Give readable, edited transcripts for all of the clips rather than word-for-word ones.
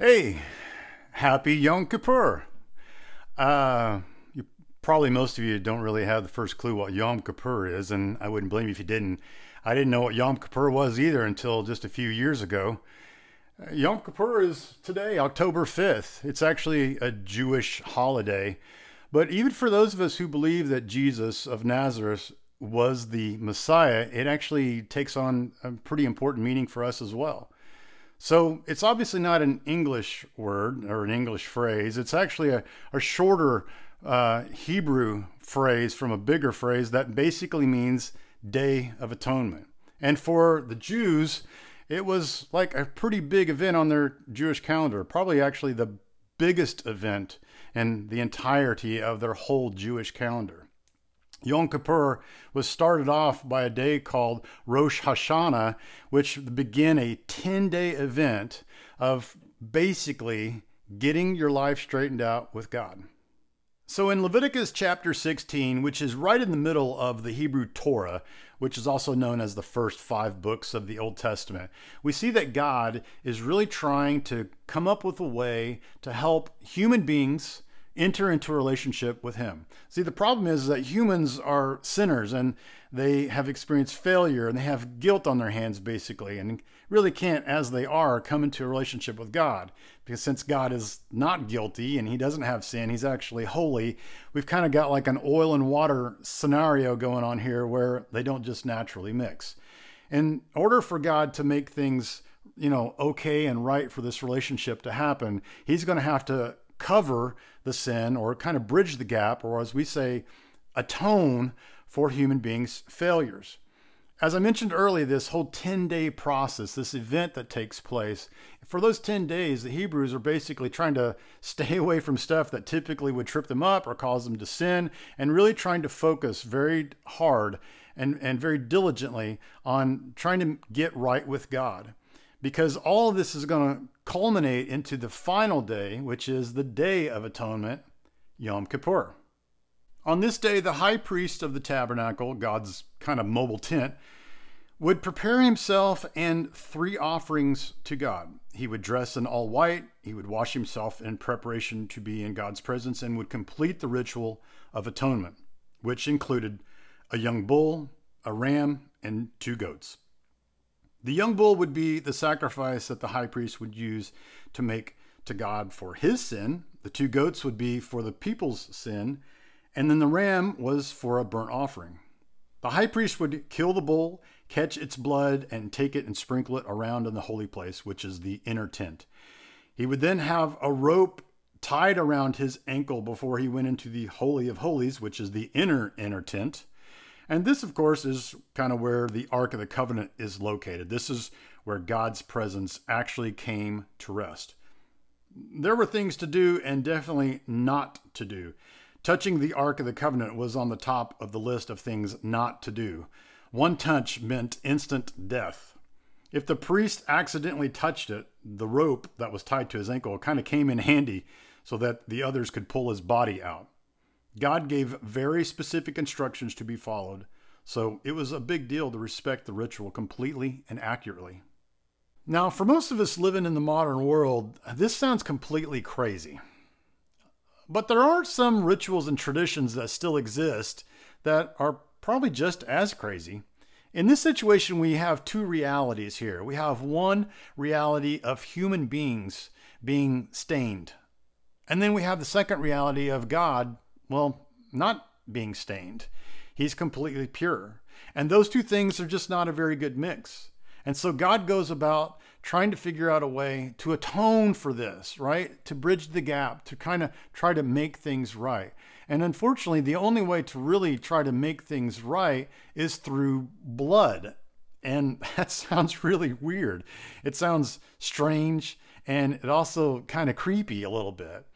Hey, happy Yom Kippur. Probably most of you don't really have the first clue what Yom Kippur is, and I wouldn't blame you if you didn't. I didn't know what Yom Kippur was either until just a few years ago. Yom Kippur is today, October 5th. It's actually a Jewish holiday. But even for those of us who believe that Jesus of Nazareth was the Messiah, it actually takes on a pretty important meaning for us as well. So it's obviously not an English word or an English phrase. It's actually a shorter Hebrew phrase from a bigger phrase that basically means Day of Atonement. And for the Jews, it was like a pretty big event on their Jewish calendar, probably actually the biggest event in the entirety of their whole Jewish calendar. Yom Kippur was started off by a day called Rosh Hashanah, which began a 10-day event of basically getting your life straightened out with God. So in Leviticus chapter 16, which is right in the middle of the Hebrew Torah, which is also known as the first 5 books of the Old Testament, we see that God is really trying to come up with a way to help human beings enter into a relationship with Him. See, the problem is that humans are sinners and they have experienced failure and they have guilt on their hands basically, and really can't, as they are, come into a relationship with God. Because since God is not guilty and He doesn't have sin, He's actually holy, we've kind of got like an oil and water scenario going on here where they don't just naturally mix. In order for God to make things, okay and right for this relationship to happen, He's going to have to cover the sin, or kind of bridge the gap, or as we say, atone for human beings' failures. As I mentioned earlier, this whole 10-day process, this event that takes place, for those 10 days, the Hebrews are basically trying to stay away from stuff that typically would trip them up or cause them to sin, and really trying to focus very hard and very diligently on trying to get right with God. Because all of this is going to culminate into the final day, which is the Day of Atonement, Yom Kippur. On this day, the high priest of the tabernacle, God's kind of mobile tent, would prepare himself and 3 offerings to God. He would dress in all white, he would wash himself in preparation to be in God's presence, and would complete the ritual of atonement, which included a young bull, a ram, and 2 goats. The young bull would be the sacrifice that the high priest would use to make to God for his sin. The 2 goats would be for the people's sin. And then the ram was for a burnt offering. The high priest would kill the bull, catch its blood, and take it and sprinkle it around in the holy place, which is the inner tent. He would then have a rope tied around his ankle before he went into the Holy of Holies, which is the inner tent. And this, of course, is kind of where the Ark of the Covenant is located. This is where God's presence actually came to rest. There were things to do and definitely not to do. Touching the Ark of the Covenant was on the top of the list of things not to do. One touch meant instant death. If the priest accidentally touched it, the rope that was tied to his ankle kind of came in handy so that the others could pull his body out. God gave very specific instructions to be followed, so it was a big deal to respect the ritual completely and accurately. Now, for most of us living in the modern world, this sounds completely crazy. But there are some rituals and traditions that still exist that are probably just as crazy. In this situation, we have 2 realities here. We have one reality of human beings being stained. And then we have the second reality of God, not being stained. He's completely pure. And those 2 things are just not a very good mix. And so God goes about trying to figure out a way to atone for this, right? To bridge the gap, to kind of try to make things right. And unfortunately, the only way to really try to make things right is through blood. And that sounds really weird. It sounds strange, and it also kind of creepy a little bit.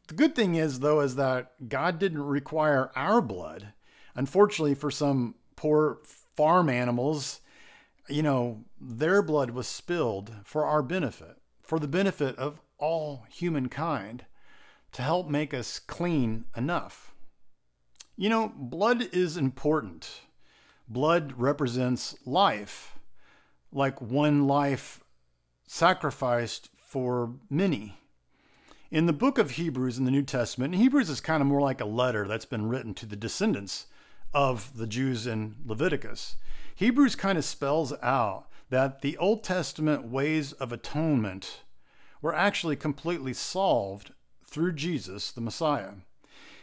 The good thing is, though, is that God didn't require our blood. Unfortunately, for some poor farm animals, their blood was spilled for our benefit, for the benefit of all humankind, to help make us clean enough. Blood is important. Blood represents life, like one life sacrificed for many. In the book of Hebrews in the New Testament, Hebrews is kind of more like a letter that's been written to the descendants of the Jews in Leviticus. Hebrews kind of spells out that the Old Testament ways of atonement were actually completely solved through Jesus, the Messiah.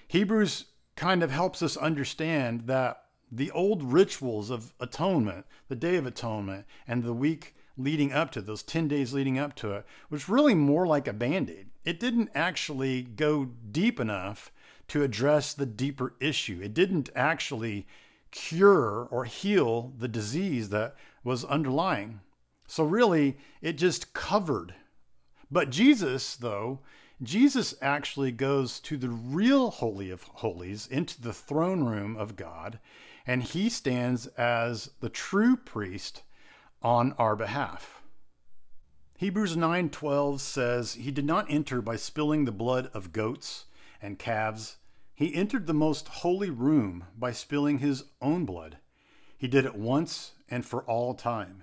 Hebrews kind of helps us understand that the old rituals of atonement, the Day of Atonement, and the week leading up to those 10 days leading up to it, was really more like a band-aid. It didn't actually go deep enough to address the deeper issue. It didn't actually cure or heal the disease that was underlying. So really, it just covered. But Jesus, though, Jesus actually goes to the real Holy of Holies, into the throne room of God, and he stands as the true priest on our behalf. Hebrews 9:12 says, "He did not enter by spilling the blood of goats and calves. He entered the most holy room by spilling his own blood. He did it once and for all time.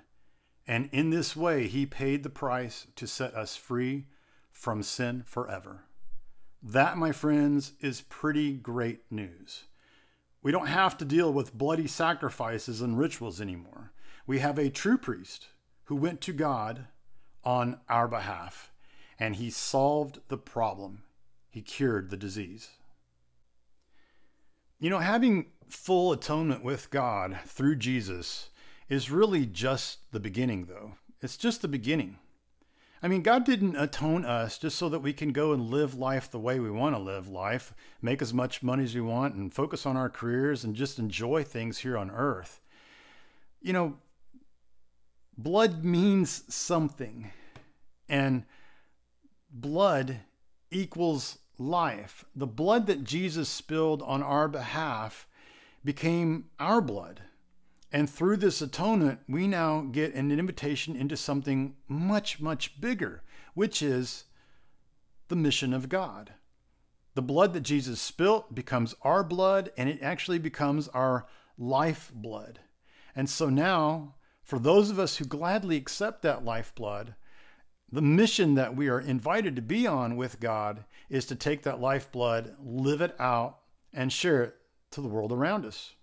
And in this way, he paid the price to set us free from sin forever." That, my friends, is pretty great news. We don't have to deal with bloody sacrifices and rituals anymore. We have a true priest who went to God on our behalf, and he solved the problem. He cured the disease. You know, having full atonement with God through Jesus is really just the beginning, though. It's just the beginning. I mean, God didn't atone us just so that we can go and live life the way we want to live life, make as much money as we want, and focus on our careers and just enjoy things here on earth. You know, blood means something, and blood equals life. The blood that Jesus spilled on our behalf became our blood. And through this atonement, we now get an invitation into something much, much bigger, which is the mission of God. The blood that Jesus spilt becomes our blood, and it actually becomes our life blood. And so now, for those of us who gladly accept that life blood, the mission that we are invited to be on with God is to take that life blood, live it out, and share it to the world around us.